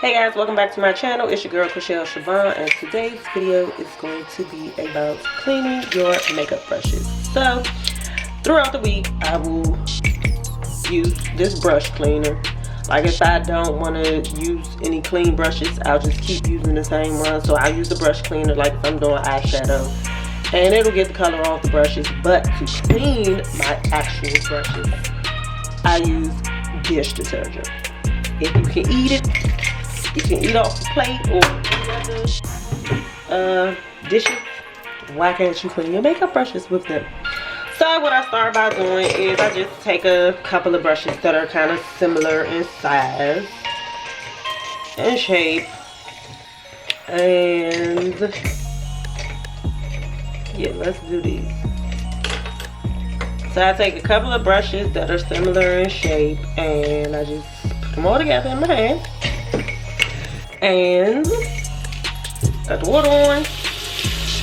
Hey guys, welcome back to my channel. It's your girl Chrishelle Chevon, and today's video is going to be about cleaning your makeup brushes. So throughout the week I will use this brush cleaner. Like if I don't want to use any clean brushes, I'll just keep using the same one. So I use the brush cleaner like if I'm doing eyeshadow, and it'll get the color off the brushes. But to clean my actual brushes, I use dish detergent. If you can eat it, you can eat off the plate or other dishes. Why can't you clean your makeup brushes with them? So what I start by doing is I just take a couple of brushes that are kind of similar in size and shape, and yeah, let's do these. So I take a couple of brushes that are similar in shape and I just put them all together in my hand and got the water on,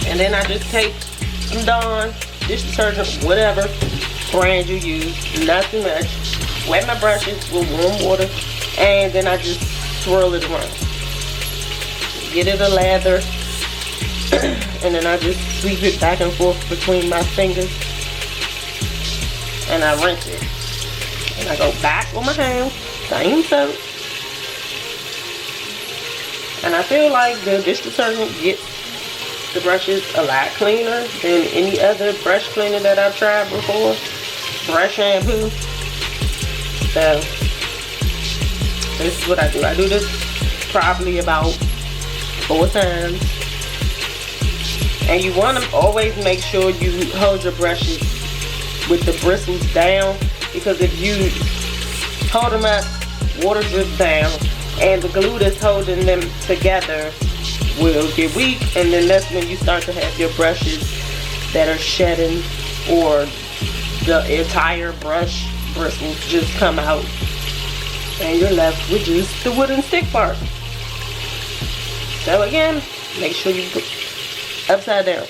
and then I just take some Dawn dish detergent, whatever brand you use, not too much. Wet my brushes with warm water, and then I just swirl it around. Get it a lather, and then I just sweep it back and forth between my fingers, and I rinse it. And I go back with my hands, same soap. And I feel like the dish detergent gets the brushes a lot cleaner than any other brush cleaner that I've tried before. Brush shampoo. So this is what I do. I do this probably about 4 times. And you want to always make sure you hold your brushes with the bristles down, because if you hold them up, water drips down, and the glue that's holding them together will get weak, and then that's when you start to have your brushes that are shedding, or the entire brush bristles just come out and you're left with just the wooden stick part. So again, make sure you put upside down,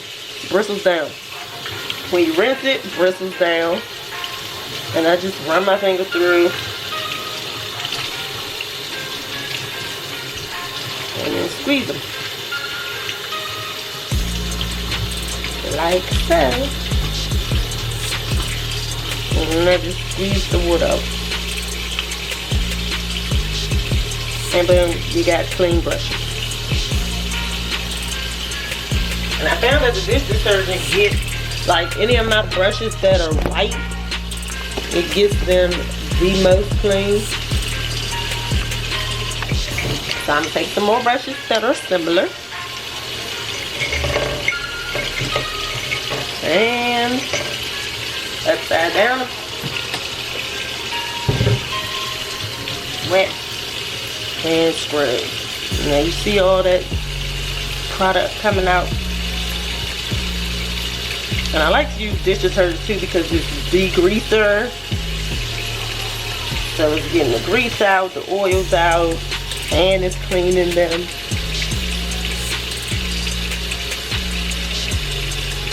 bristles down. When you rinse it, bristles down, and I just run my finger through and then squeeze them like so, and I just squeeze the wood out, and boom, you got clean brushes. And I found that the dish detergent gets, like any of my brushes that are white, it gets them the most clean. So I'm gonna take some more brushes that are similar, and upside down, wet and scrub. Now you see all that product coming out. And I like to use dish detergent too because it's degreaser, so it's getting the grease out, the oils out, and it's cleaning them.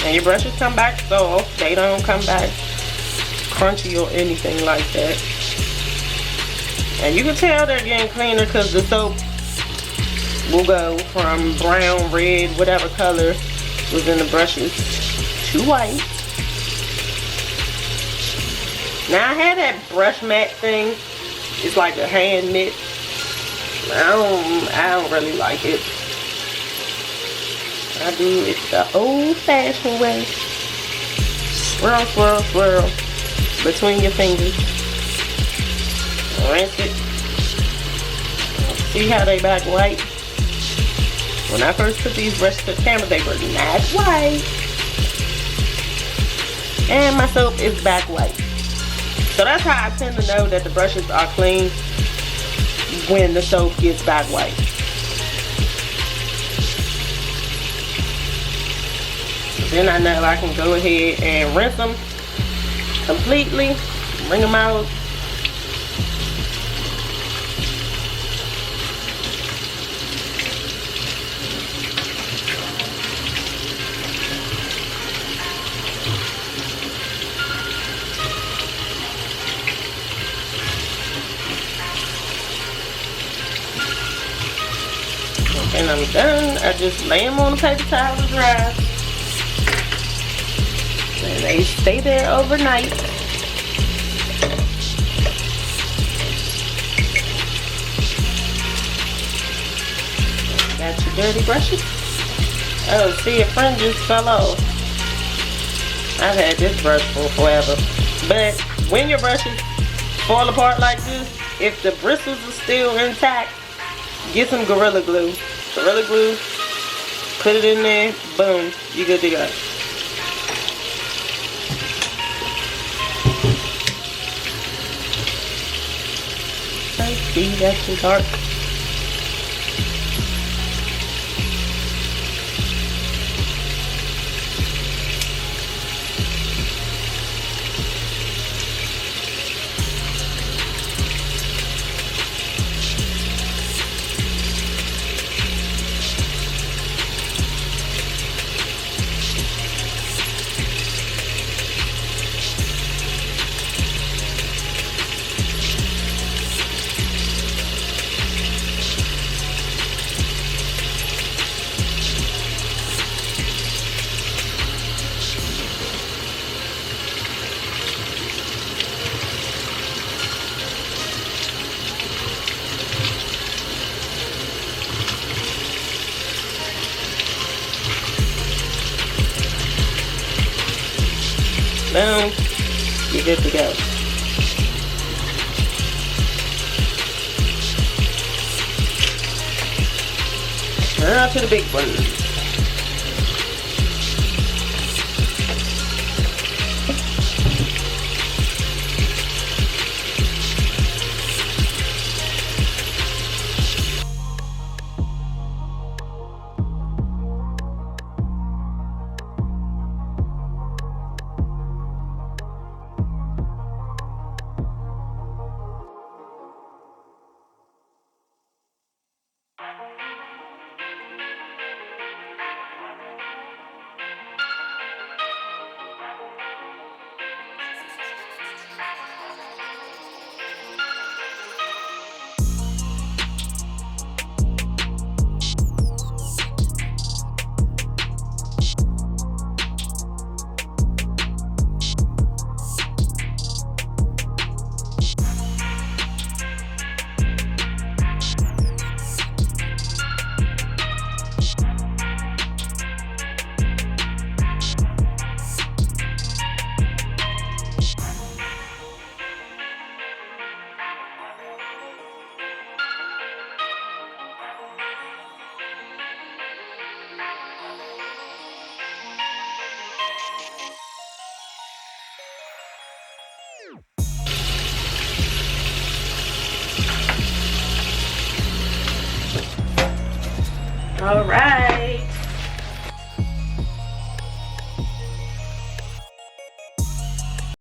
And your brushes come back soft. They don't come back crunchy or anything like that. And you can tell they're getting cleaner because the soap will go from brown, red, whatever color was in the brushes to white. Now I had that brush mat thing. It's like a hand mitt. I don't really like it. I do it the old-fashioned way. Swirl, swirl, swirl between your fingers. Rinse it. See how they back white? When I first put these brushes to the camera, they were not white. And my soap is back white. So that's how I tend to know that the brushes are clean, when the soap gets back white. Then I know I can go ahead and rinse them completely, bring them out. and I'm done. I just lay them on a paper towel to dry. And they stay there overnight. Got your dirty brushes. Oh, see, a friend just fell off. I've had this brush for forever. But when your brushes fall apart like this, if the bristles are still intact, get some Gorilla Glue. Gorilla Glue, put it in there, boom, you good to go. See, that's too dark. Boom, you're good to go. Now to the big one. All right,